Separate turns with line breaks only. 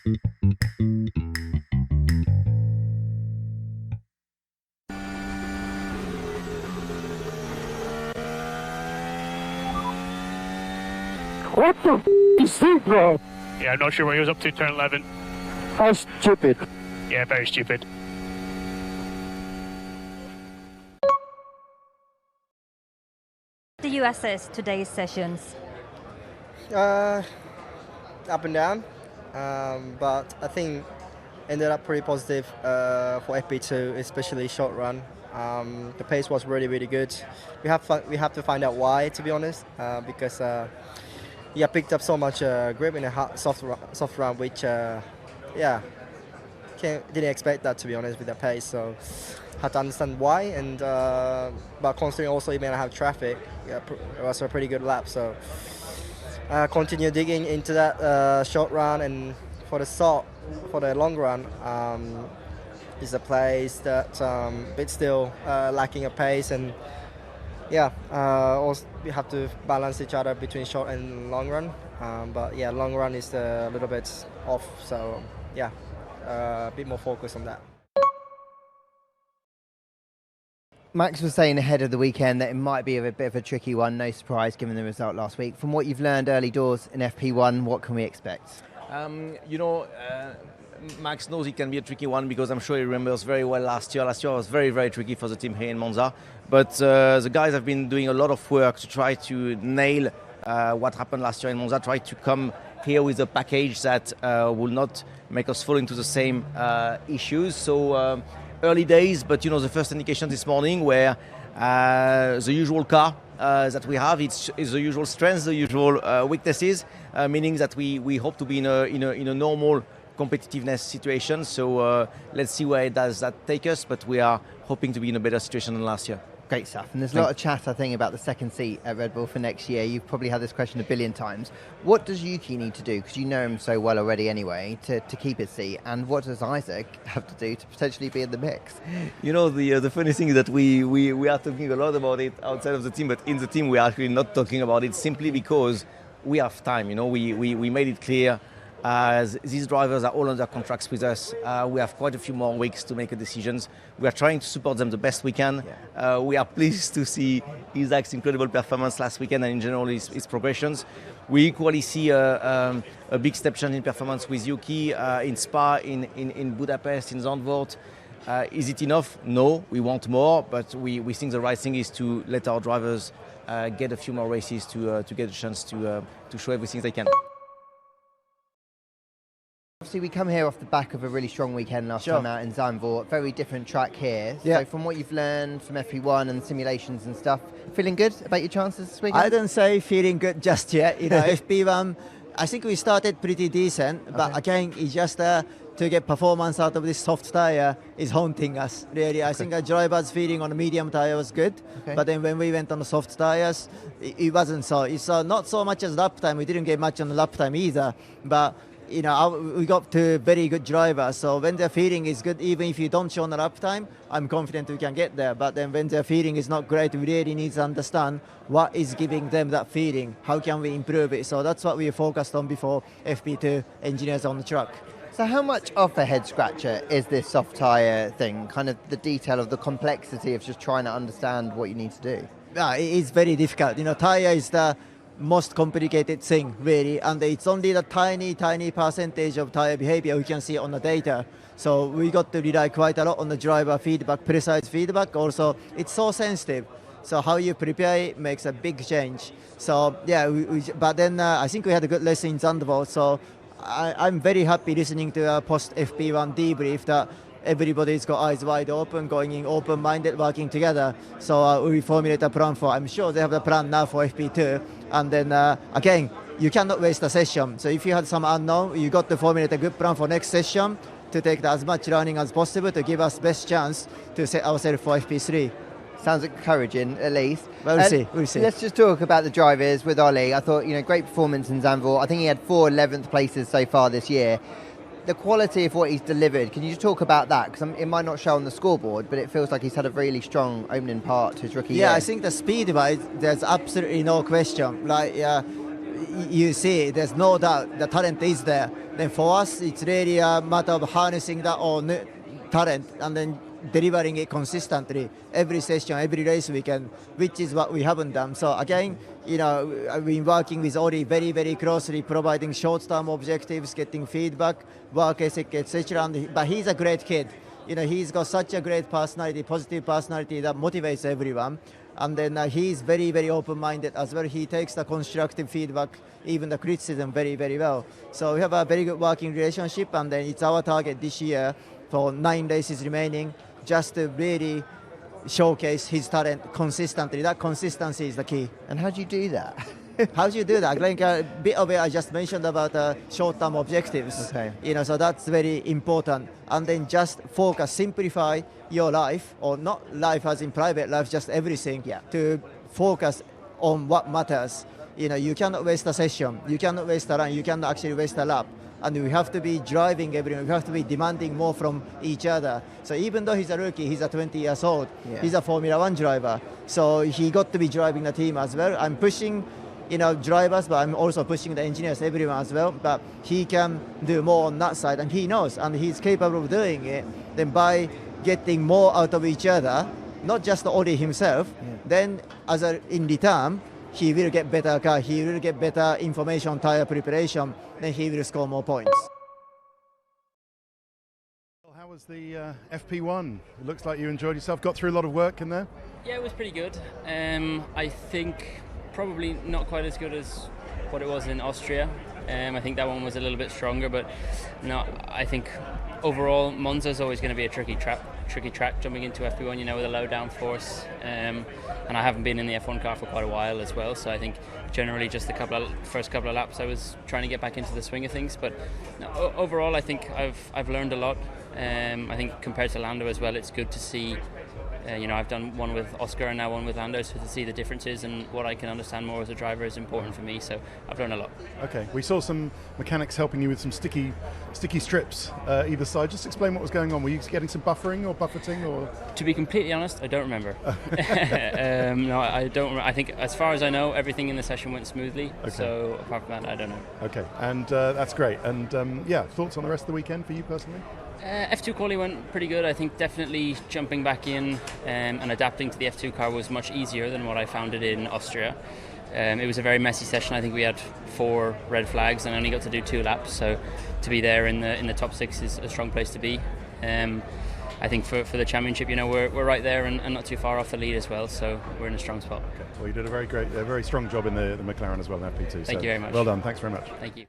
What the is that, bro?
Yeah, I'm not sure what he was up to turn 11.
How stupid.
Yeah, very stupid.
Do you assess today's sessions?
Up and down, but I think ended up pretty positive for FP2, especially short run. The pace was really, really good. We have to find out why, to be honest, because picked up so much grip in a soft run, which didn't expect that, to be honest, with the pace. So had to understand why, and but considering also you may not have traffic, it was a pretty good lap. So continue digging into that short run, and for the long run is a place that bit still lacking a pace, and also we have to balance each other between short and long run. But long run is a little bit off, so a bit more focus on that.
Max was saying ahead of the weekend that it might be a bit of a tricky one, no surprise given the result last week. From what you've learned early doors in FP1, what can we expect?
Max knows it can be a tricky one because I'm sure he remembers very well last year. Last year was very, very tricky for the team here in Monza. But the guys have been doing a lot of work to try to nail what happened last year in Monza, try to come here with a package that will not make us fall into the same issues. So early days, but the first indication this morning where the usual car that we have is the usual strengths, the usual weaknesses, meaning that we hope to be in a normal competitiveness situation. So let's see where does that take us, but we are hoping to be in a better situation than last year.
Great stuff. And there's a lot of chat, I think, about the second seat at Red Bull for next year. You've probably had this question a billion times. What does Yuki need to do, because you know him so well already anyway, to keep his seat? And what does Isaac have to do to potentially be in the mix?
The funny thing is that we are talking a lot about it outside of the team, but in the team we are actually not talking about it simply because we have time. We made it clear. These drivers are all under contracts with us. We have quite a few more weeks to make decisions. We are trying to support them the best we can. Yeah. We are pleased to see Isaac's incredible performance last weekend and in general his progressions. We equally see a big step change in performance with Yuki in Spa, in Budapest, in Zandvoort. Is it enough? No, we want more, but we think the right thing is to let our drivers get a few more races to get a chance to show everything they can.
Obviously, we come here off the back of a really strong weekend last time out in Zandvoort. Very different track here.
Yeah.
So from what you've learned from FP1 and simulations and stuff, feeling good about your chances this weekend?
I don't say feeling good just yet. FP1, I think we started pretty decent, but again, it's just to get performance out of this soft tyre is haunting us, really. I think our driver's feeling on the medium tyre was good, but then when we went on the soft tyres, it wasn't so. It's not so much as lap time. We didn't get much on the lap time either, but we got two very good drivers, so when their feeling is good, even if you don't show on the lap time, I'm confident we can get there. But then when their feeling is not great, we really need to understand what is giving them that feeling. How can we improve it? So that's what we focused on before FP2 engineers on the track.
So how much of a head scratcher is this soft tyre thing? Kind of the detail of the complexity of just trying to understand what you need to do?
Yeah, it is very difficult. Tyre is the most complicated thing, really, and it's only the tiny percentage of tire behavior we can see on the data. So we got to rely quite a lot on the driver feedback, precise feedback. Also, it's so sensitive. So how you prepare it makes a big change. So but then I think we had a good lesson in Zandvoort. So I'm very happy listening to a post FP1 debrief that everybody's got eyes wide open, going in open-minded, working together. So we formulate a plan for, I'm sure they have the plan now for FP2. And then again, you cannot waste a session. So if you had some unknown, you got to formulate a good plan for next session to take as much learning as possible to give us best chance to set ourselves for FP3.
Sounds encouraging, at least.
Well, we'll see.
Let's just talk about the drivers with Ollie. I thought, great performance in Zandvoort. I think he had 4 11th places so far this year. The quality of what he's delivered, can you just talk about that? Because it might not show on the scoreboard, but it feels like he's had a really strong opening part to his rookie year.
Yeah, I think the speed-wise, there's absolutely no question. you see, there's no doubt the talent is there. Then for us, it's really a matter of harnessing that own talent and then delivering it consistently every session, every race weekend, which is what we haven't done. So again, I've been working with Ori very, very closely, providing short-term objectives, getting feedback, work ethic, etc. But he's a great kid. He's got such a great personality, positive personality that motivates everyone. And then he's very, very open-minded as well. He takes the constructive feedback, even the criticism, very, very well. So we have a very good working relationship, and then it's our target this year for 9 races remaining, just to really showcase his talent consistently. That consistency is the key.
And how do you do that?
How do you do that? Like a bit of it I just mentioned about short-term objectives.
Okay.
So that's very important. And then just focus, simplify your life, or not life as in private life, just everything, to focus on what matters. You cannot waste a session, you cannot waste a run, you cannot actually waste a lap. And we have to be driving everyone, we have to be demanding more from each other. So even though he's a rookie, he's a 20 years old, he's a Formula One driver. So he got to be driving the team as well. I'm pushing drivers, but I'm also pushing the engineers, everyone as well. But he can do more on that side, and he knows, and he's capable of doing it. Then by getting more out of each other, not just Ori himself, then in return, he will get better car, he will get better information, tire preparation, then he will score more points.
How was the FP1? It looks like you enjoyed yourself, got through a lot of work in there?
Yeah, it was pretty good. I think probably not quite as good as what it was in Austria. I think that one was a little bit stronger, but no, I think overall Monza is always going to be a tricky track jumping into FP1, with a low downforce, and I haven't been in the F1 car for quite a while as well, so I think generally just the first couple of laps I was trying to get back into the swing of things, but no, overall I think I've learned a lot. I think compared to Lando as well, it's good to see. I've done one with Oscar and now one with Lando, so to see the differences and what I can understand more as a driver is important for me, so I've learned a lot.
Okay, we saw some mechanics helping you with some sticky strips either side. Just explain what was going on. Were you getting some buffering or buffeting? Or?
To be completely honest, I don't remember. No, I don't remember. I think as far as I know, everything in the session went smoothly, so apart from that, I don't know.
Okay, and that's great. And thoughts on the rest of the weekend for you personally?
F2 quali went pretty good. I think definitely jumping back in and adapting to the F2 car was much easier than what I found it in Austria. It was a very messy session. I think we had 4 red flags and only got to do 2 laps, so to be there in the top 6 is a strong place to be. I think for the championship, we're right there and not too far off the lead as well, so we're in a strong spot.
Okay. Well, you did a very strong job in the McLaren as well in FP2.
Thank you very much.
Well done. Thanks very much.
Thank you.